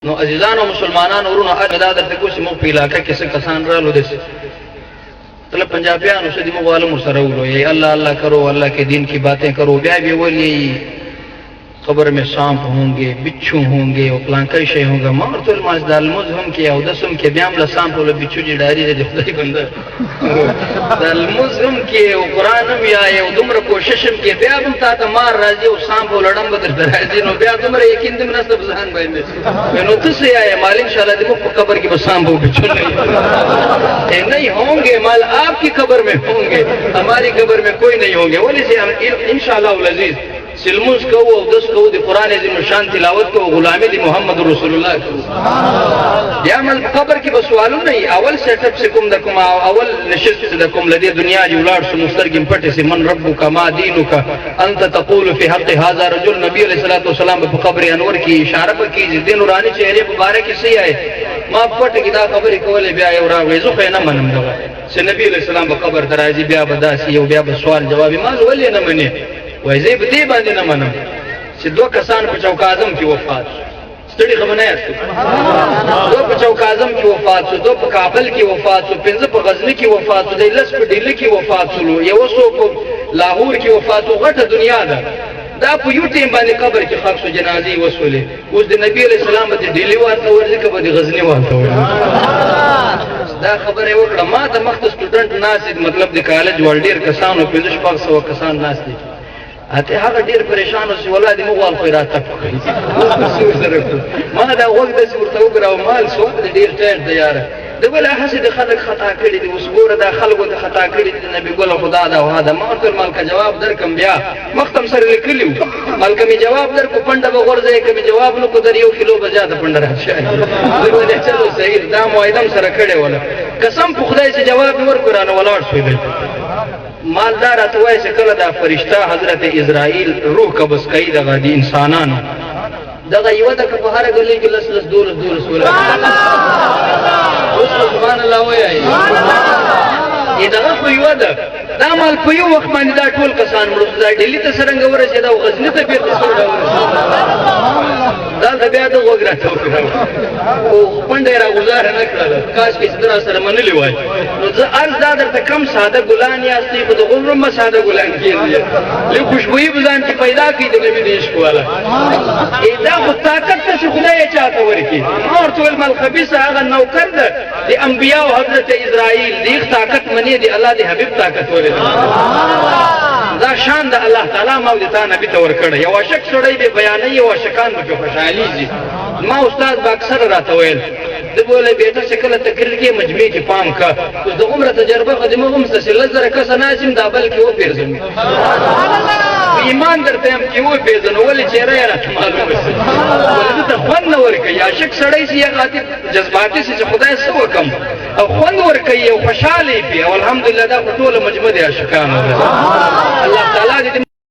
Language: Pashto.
نو عزیزانو مسلمانانو ورونو ادا درته کوم چې موږ په علاقه کې څه کسان رالو دي طلب پنجابیانو سے دمو عالم سره ولو یہ اللہ اللہ کرو اللہ کے دین کی باتیں کرو بیا بھی ولی قبر میں سانپ ہوں گے بچھو ہوں گے او پلانکای شے ہوں گا مارت الماز دال مزهم کې او دسم کې بیام له سانپ له بچھو جی ډاری دې خدای بنده دال مزهم کې او قران بیا یو دومره کوششم کې بیا هم تا ته مار راځي او سانپ لړم بدر راځي نو بیا دومره یقین دې مناسب ځان باندې نو تاسو یې مال ان شاء الله دې په قبر کې سانپ او بچھو نہیں ہوں گے مال آپ کی قبر میں ہوں گے ہماری قبر میں کوئی نہیں ہوں گے ولی سے انشاءاللہ العزیز سلموز کو او دس کو دی قرآن عظیم شان تلاوت کو غلامی دی محمد رسول اللہ کو یا مل قبر کی بسوالو نہیں اول سیٹ اپ سے کم دکم اول نشست سے دکم لدی دنیا جی اولاد سے مسترگم پٹے سے من ربک ما دینک انت تقول فی حق هذا رجل نبی علیہ الصلوۃ والسلام په قبر انور کی اشارہ کی دین نورانی چہرے مبارک سے آئے ما پټ کی دا خبرې کولې بیا یو راغی زه خو نه منم دا چې نبی علیہ السلام په قبر درازي بیا بداسي یو بیا سوال جواب ما ولې نه منې وای زه به دې باندې نه منم چې دوه کسان په چوک اعظم کې وفات ستړي خبر نه یاست دوه په چوک اعظم کې وفات شو دوه په کابل کې وفات شو پنځه په غزنی کې وفات شو د لس په ډیلی کې وفات شو یو څو په لاهور کې وفات شو غټه دنیا ده دا په یو ټیم باندې قبر کې خاص جنازي وسولې اوس د نبی علیہ السلام د ډیلی ورته ورځي کې د غزنی ورته دا خبره وکړه ما د مخ سټوډنټ ناس مطلب د کالج ور ډیر کسانو 1500 کسان ناس دي اته هغه ډیر پریشان اوس ولادي مغوال خو راته ما دا وخت د ورته وګراو مال سو ډیر ټیر دی یار دغه حسد خلق خطا کړی دی اوس ګوره دا خلکو ته خطا کړی دی نبی ګل خدا دا وها دا ما تر مال کا جواب درکم بیا مختم سره لیکلیو مال کمی جواب در کو پنده بغورځي کمی جواب نو کو در یو کیلو بجا د پنده راځي دغه چلو صحیح دا موعدم سره کړي ولا قسم په خدای چې جواب ورکړانه ولاړ شوی مالدار اتوای چې کله دا فرشتہ حضرت اسرائیل روح قبض کوي دغه دي انسانانو دغه یو د په هر غلي کې لس دولس ولا سبحان الله وایي دغه په یو ده دا مال په یو وخت باندې دا ټول کسان مړو دا ډیلی ته څنګه ورسېدا او غزنی ته بیرته سودا دا بیا د وګراته او پنده را گزار نه کړل کاش کې ستر سره منلی وای نو زه ارز دا درته کم ساده ګلان یاستې خو د غوړم ساده ګلان کېږي له خوشبوئی بزان کې پیدا کی د نبی دیش کوله دا خو طاقت ته خدای چاته ورکی اور ټول مل خبيث هغه نوکر ده د انبیاء او حضرت اسرائیل دی طاقت منی دی الله دی حبیب طاقت ورته دا شان د الله تعالی مولتا نبی ته ورکړ یو شک سړی به بیانې او شکان به خوشحالي دي ما استاد با اکثر راته ویل د بوله بیٹا شکل تقریر کې مجمع کې پام کا اوس د عمره تجربه قدمه هم سلسله زره کس ناسم دا بل کې و پیرزم ایمان درته هم کې و پیرزن ولې چیرې راته معلومه ولې ته فن ورکه یا شک سړی سي غاتی جذباتي سي خدای سو کم او فن ورکه او خوشاله پی او الحمدلله دا ټول مجمع دي اشکان الله تعالی دې